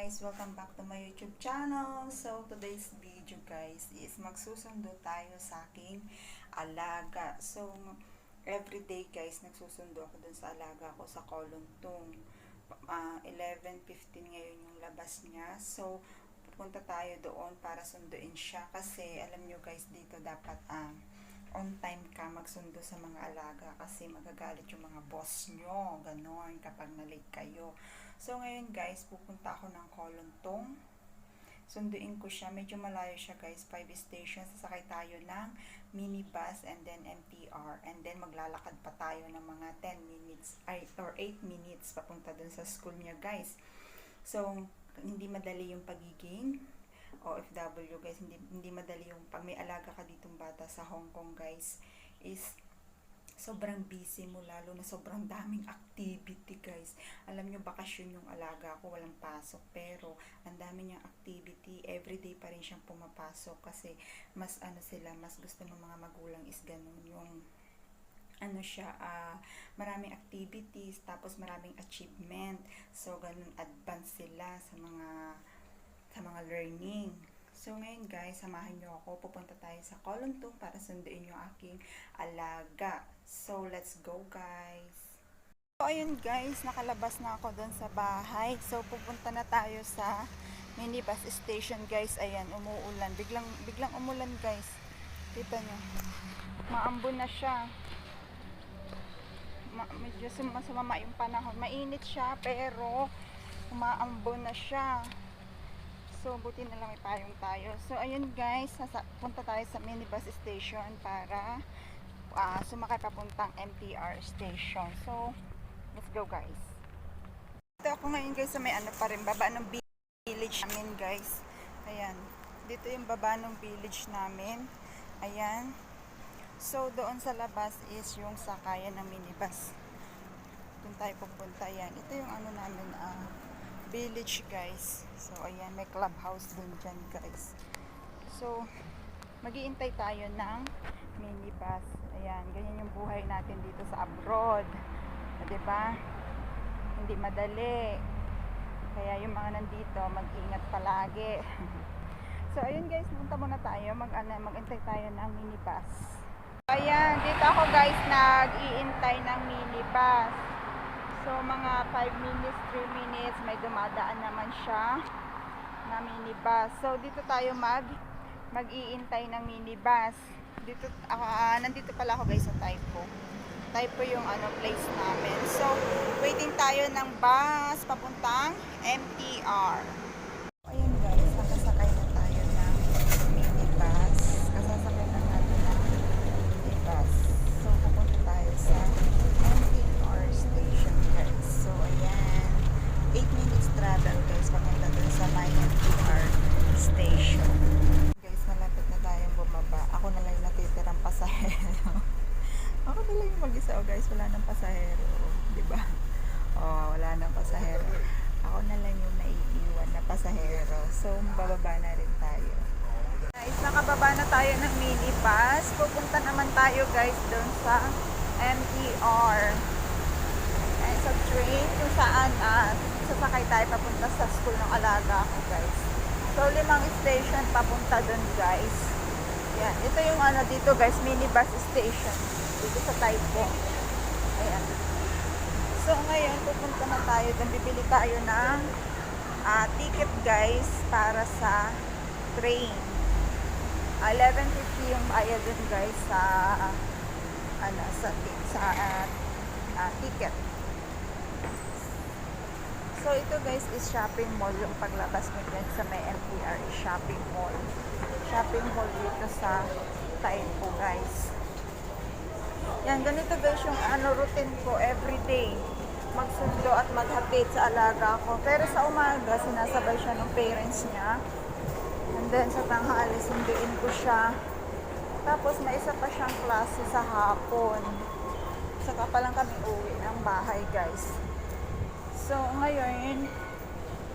guys! Welcome back to my YouTube channel. So, today's video guys is magsusundo tayo sa aking alaga. So, everyday guys, nagsusundo ako dun sa alaga ko sa Kolontong. 11:15 ngayon yung labas niya. So, pupunta tayo doon para sunduin siya. Kasi, alam nyo guys, dito dapat on time ka magsundo sa mga alaga kasi magagalit yung mga boss nyo. Ganon, kapag na-late kayo. So, ngayon guys, pupunta ako ng Kolontong. Sunduin ko siya. Medyo malayo siya guys. 5 stations. Sasakay tayo ng minibus and then MTR. And then maglalakad pa tayo ng mga 10 minutes or 8 minutes papunta dun sa school niya guys. So, hindi madali yung pagiging OFW guys. Hindi madali yung pag may alaga ka ditong bata sa Hong Kong guys. Is sobrang busy mo, lalo na sobrang daming activity guys. Alam nyo, bakasyon yung alaga ko, walang pasok, pero ang dami niyang activity, everyday pa rin siyang pumapasok kasi mas mas gusto ng mga magulang is ganun yung maraming activities, tapos maraming achievement, so ganun advance sila sa mga learning. So, ngayon guys, samahan nyo ako. Pupunta tayo sa Kolontong para sunduin yung aking alaga. So, let's go guys. So, ayun guys, nakalabas na ako doon sa bahay. So, pupunta na tayo sa minibus station guys. Ayan, umuulan. Biglang umulan guys. Kita nyo. Maambon na siya. Medyo sumama yung panahon. Mainit siya, pero umaambon na siya. So, buti na lang may payong tayo. So, ayun guys, punta tayo sa minibus station para sumakay papuntang MTR station. So, let's go guys. Dito ako ngayon guys sa may pa rin, baba ng village namin guys. Ayan. Dito yung baba ng village namin. Ayan. So, doon sa labas is yung sakayan ng minibus. Doon tayo pupunta. Ayan. Ito yung namin, village guys. So ayan, may clubhouse din dyan guys. So mag-iintay tayo ng minibus. Ayan, ganyan yung buhay natin dito sa abroad, diba? Hindi madali, kaya yung mga nandito mag-ingat palagi. So ayun guys, punta muna tayo, mag-intay tayo ng minibus. Ayan, dito ako guys nag-iintay ng minibus. So, mga 5 minutes, 3 minutes, may dumadaan naman siya na minibus. So, dito tayo mag-iintay ng minibus. Dito, nandito pala ako guys sa Taipo. Taipo yung place namin. So, waiting tayo ng bus papuntang MTR. Ayun guys, nakasakay na tayo ng minibus. Kasasakay na natin ng minibus. So, pupunta tayo sa MTR station guys. So, ayan. 8 minutes travel guys, papunta dun sa my MTR station. Guys, malapit na tayong bumaba. Ako na lang yung natitirang pasahero. Ako na lang yung mag-isa. Guys, wala nang pasahero. Diba? Wala nang pasahero. Ako na lang yung naiiwan na pasahero. So, bababa na rin tayo. Guys, nakababa na tayo ng minibus. Pupunta naman tayo guys dun sa MTR. And sa train kung saan sasakay tayo papunta sa school ng alaga ko guys. So 5 station papunta dun guys. Yan, ito yung dito guys, minibus station dito sa Taipo. Ayan. So ngayon pupunta na tayo dun, bibili tayo ng ticket guys para sa train. 11.50 yung bayad dun guys sa ticket. So ito guys is shopping mall, yung paglabas mo dyan sa may MTR is shopping mall. Shopping mall dito sa Taipo guys. Yan, ganito guys yung routine ko everyday. Magsundo at maghatid sa alaga ko. Pero sa umaga, sinasabay siya ng parents niya. And then sa tanghali, sunduin ko siya. Tapos may isa pa siyang klase sa hapon. Saka pa lang kami uwi ng bahay guys. So ngayon,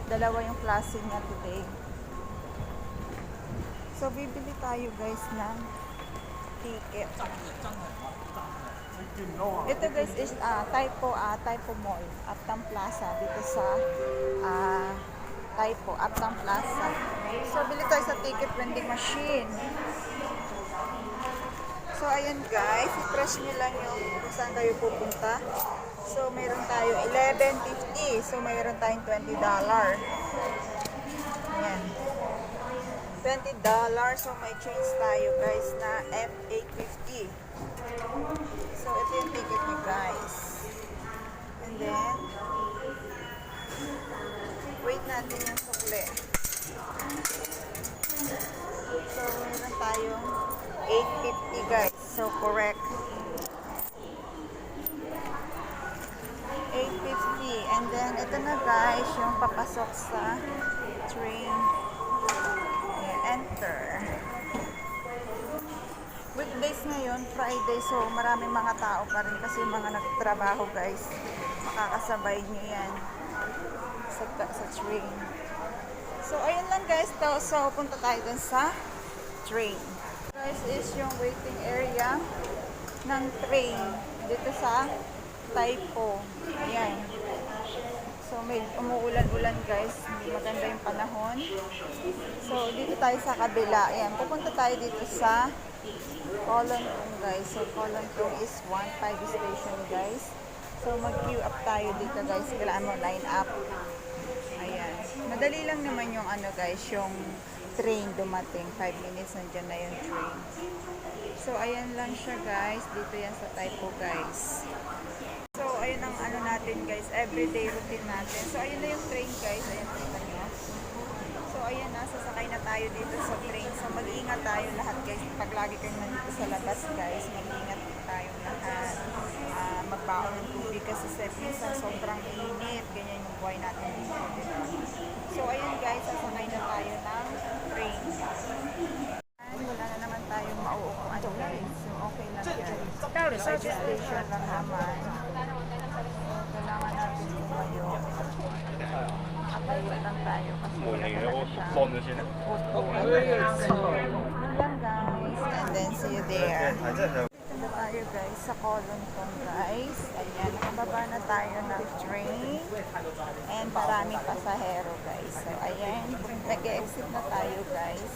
dalawa yung klase niya today. So bibili tayo guys ng ticket. Ito guys is Taipo Mall, Uptown Plaza dito sa Taipo, Uptown Plaza. So, bili tayo sa ticket vending machine. So, ayan guys, i-press nyo lang yung kung saan kayo pupunta. So, mayroon tayo 11.50. So, mayroon tayong $20. Ayan. $20. So, may change tayo guys na F850. So, ito yung ticket nyo guys. And then, wait natin yung sukle. So, meron tayong 850 guys. So, correct. 850. And then, ito na guys, yung papasok sa train. Ayan, enter. Weekdays ngayon, Friday, so maraming mga tao pa rin kasi yung mga nagtrabaho guys. Makakasabay nyo yan sa train. So, ayun lang guys to. So, punta tayo dun sa train. Guys, is yung waiting area ng train dito sa Taipo. Ayan. So, may umuulan-ulan guys. Hindi maganda yung panahon. So, dito tayo sa kabila. Ayan. Pupunta tayo dito sa Kolonthong guys. So, Kolonthong is 1-5 station guys. So, mag-queue up tayo dito guys. Kailangan mo line up. Ayan. Madali lang naman yung ano guys, yung train dumating. 5 minutes nandiyan na yung train. So, ayan lang siya guys. Dito yan sa Taipo guys. So, ayun ang ano natin guys, everyday routine natin. So, ayun na yung train guys. Ayan, kita nyo. So, ayan na, sasakay na tayo dito sa train. So, mag-iingat tayo lahat guys. Pag lagi kayo nandito sa labas guys, mag-iingat tayo lahat. Magbaon ng tubig kasi minsan sobrang init. Ganyan yung buhay natin dito. Diba? So, ayun guys, sasakay na tayo ng train. Wala na naman tayong mauupuan guys. So, okay lang guys. Registration lang naman. So, kailangan natin tumayo. Nakatayo lang tayo kasi wala talaga siya. So, yun lang guys. And then, see you there. Dito na tayo guys sa Kolonthong guys. Ayan, nakababa na tayo ng train. And maraming pasahero guys. So, ayan, nag-exit na tayo guys.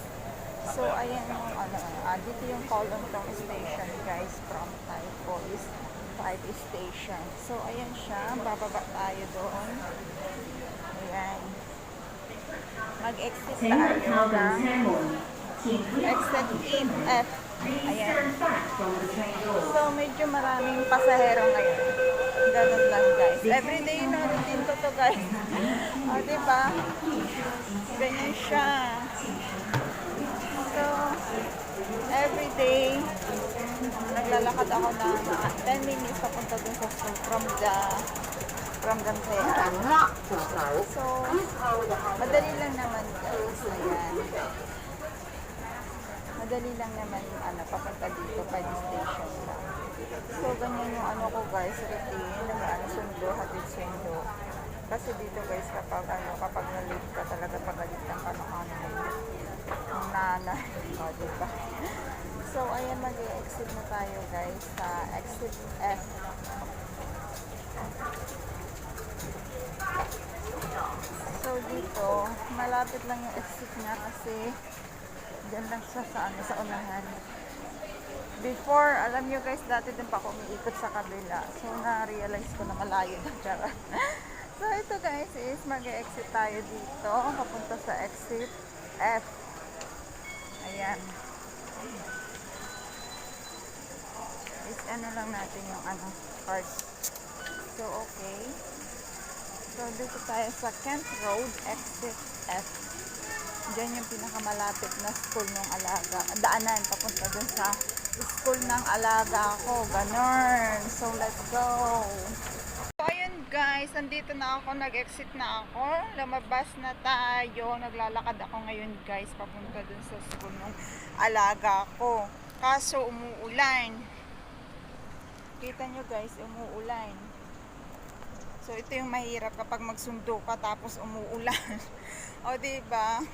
So, ayan yung ano, dito yung Kolonthong station guys from Taipo is 5 station. So, ayan siya. Bababa tayo doon. Ayan. Mag-exit tayo ng exit F. Ayan. So, medyo maraming pasahero ngayon. Ganun lang guys. Everyday no, routine ko to guys. O, diba? Ganyan siya. So, everyday, naglalakad ako na 10 minutes papunta dun sa school from Gantera. So, madali lang naman guys. Ayan. Madali lang naman papunta dito, 5 station lang. So, ganyan yung ano ko guys, routine, sundo, hatid sundo. Kasi dito guys, kapag na-late ka talaga, pagalitan ka ng ng nanay. O, diba? So, ayan, mag-exit na tayo guys sa exit F. So, dito, malapit lang yung exit niya kasi dyan lang siya sa unahan. Before, alam nyo guys, dati din pa ako umiikot sa kabila. So, na-realize ko na malayo na siya. So, ito guys is mag-exit tayo dito. Papunta sa exit F. Ayan. Is ano lang natin yung card. So, okay. So, dito tayo sa Kent Road, exit F. Diyan yung pinakamalapit na school ng alaga. Daanan, papunta dun sa school ng alaga ko. Ganon. So, let's go. So, ayun guys, nandito na ako. Nag-exit na ako. Lumabas na tayo. Naglalakad ako ngayon guys, papunta dun sa school ng alaga ko. Kaso, umuulan. Kita nyo guys, umuulan. So, ito yung mahirap kapag magsundo ka tapos umuulan. O, diba?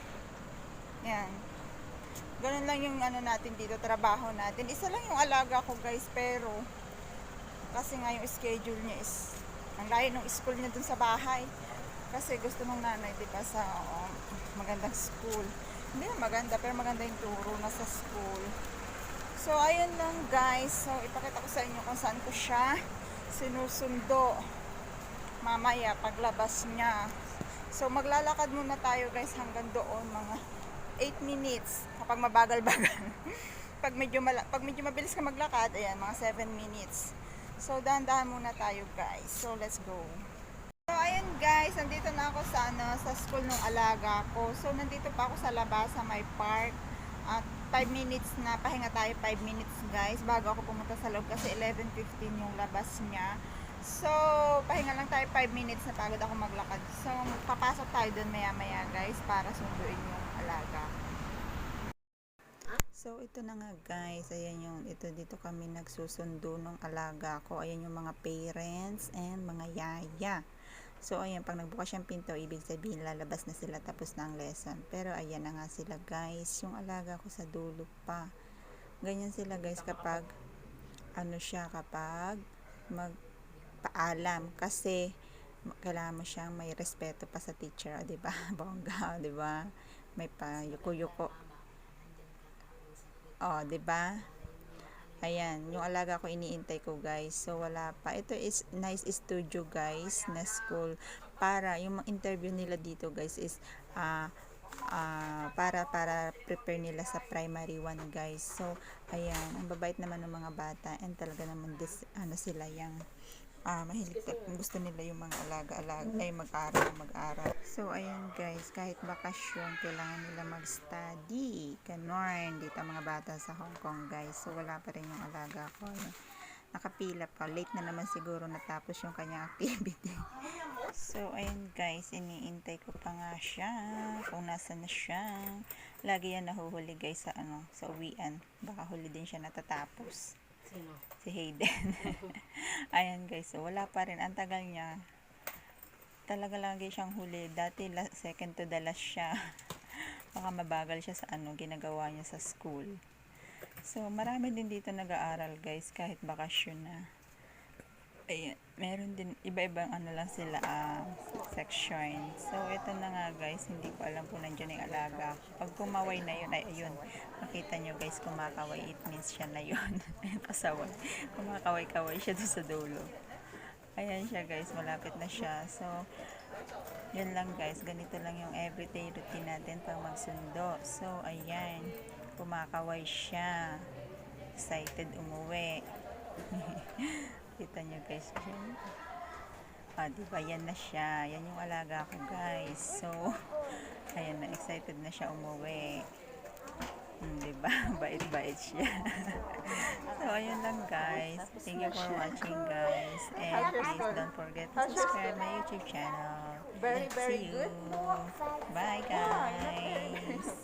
Yan. Ganun lang yung natin dito, trabaho natin. Isa lang yung alaga ko guys, pero kasi nga yung schedule niya is ang layo ng school niya dun sa bahay. Kasi gusto nung nanay, di ba, sa magandang school. Hindi na maganda, pero maganda yung turo na sa school. So, ayun lang guys. So, ipakita ko sa inyo kung saan ko siya sinusundo. Mamaya, paglabas niya. So, maglalakad muna tayo guys hanggang doon. Mga 8 minutes. Kapag mabagal-bagal. pag medyo mabilis ka maglakad, ayan, mga 7 minutes. So, dahan-dahan muna tayo guys. So, let's go. So, ayun guys, nandito na ako sa school ng alaga ko. So, nandito pa ako sa labas, sa may park. At 5 minutes na, pahinga tayo 5 minutes guys, bago ako pumunta sa loob kasi 11:15 yung labas niya. So, pahinga lang tayo 5 minutes, na pagod ako maglakad. So, papasok tayo doon maya-maya guys, para sunduin yung alaga. So, ito na nga guys, ayan yung, dito kami nagsusundo ng alaga ko. Ayan yung mga parents and mga yaya. So, ayan, pag nagbukas yung pinto, ibig sabihin lalabas na sila, tapos na ang lesson. Pero, ayan na nga sila guys, yung alaga ko sa dulo pa. Ganyan sila guys kapag, kapag magpaalam. Kasi, kailangan mo siyang may respeto pa sa teacher, diba? Bongga, diba? May pa yuko-yuko. Oh, 'di ba? Ayan, yung alaga ko iniintay ko guys. So wala pa. Ito is nice studio guys na school. Para yung interview nila dito guys is para prepare nila sa primary 1 guys. So ayan, ang babait naman ng mga bata and talaga naman sila yang mahilig, gusto nila yung mga alaga-alaga ay mag-aral. So ayan guys, kahit bakasyon kailangan nila mag-study, ganon dito ang mga bata sa Hong Kong guys. So wala pa rin yung alaga ko, ayan, nakapila pa, late na naman siguro natapos yung kanyang activity. So ayan guys, iniintay ko pa nga siya kung nasa na siya. Lagi yan nahuhuli guys sa uwian, baka huli din siya natatapos. Si Hayden. Ayan guys, so wala pa rin, ang tagal niya, talaga lagi siyang huli. Dati second to the last siya. Baka mabagal siya sa ginagawa niya sa school. So marami din dito nag-aaral guys kahit bakasyon na. Ayan, meron din iba-ibang lang sila section. So ito na nga guys, hindi ko alam kung nandiyan yung alaga. Pag kumaway na yun, ay ayun, makita nyo guys, kumakaway, it means siya na yun. Pasaway, kumakaway-kaway siya doon sa dulo. Ayan siya guys, malapit na siya. So yun lang guys, ganito lang yung everyday routine natin pag magsundo. So ayan, kumakaway siya, excited umuwi. Kita nyo guys dyan. Diba yan na siya, yan yung alaga ko guys. So ayan na, excited na siya umuwi. Diba? Bait-bait siya. So ayun lang guys, thank you for watching guys, and please don't forget to subscribe my YouTube channel. Very See you. good. Bye guys.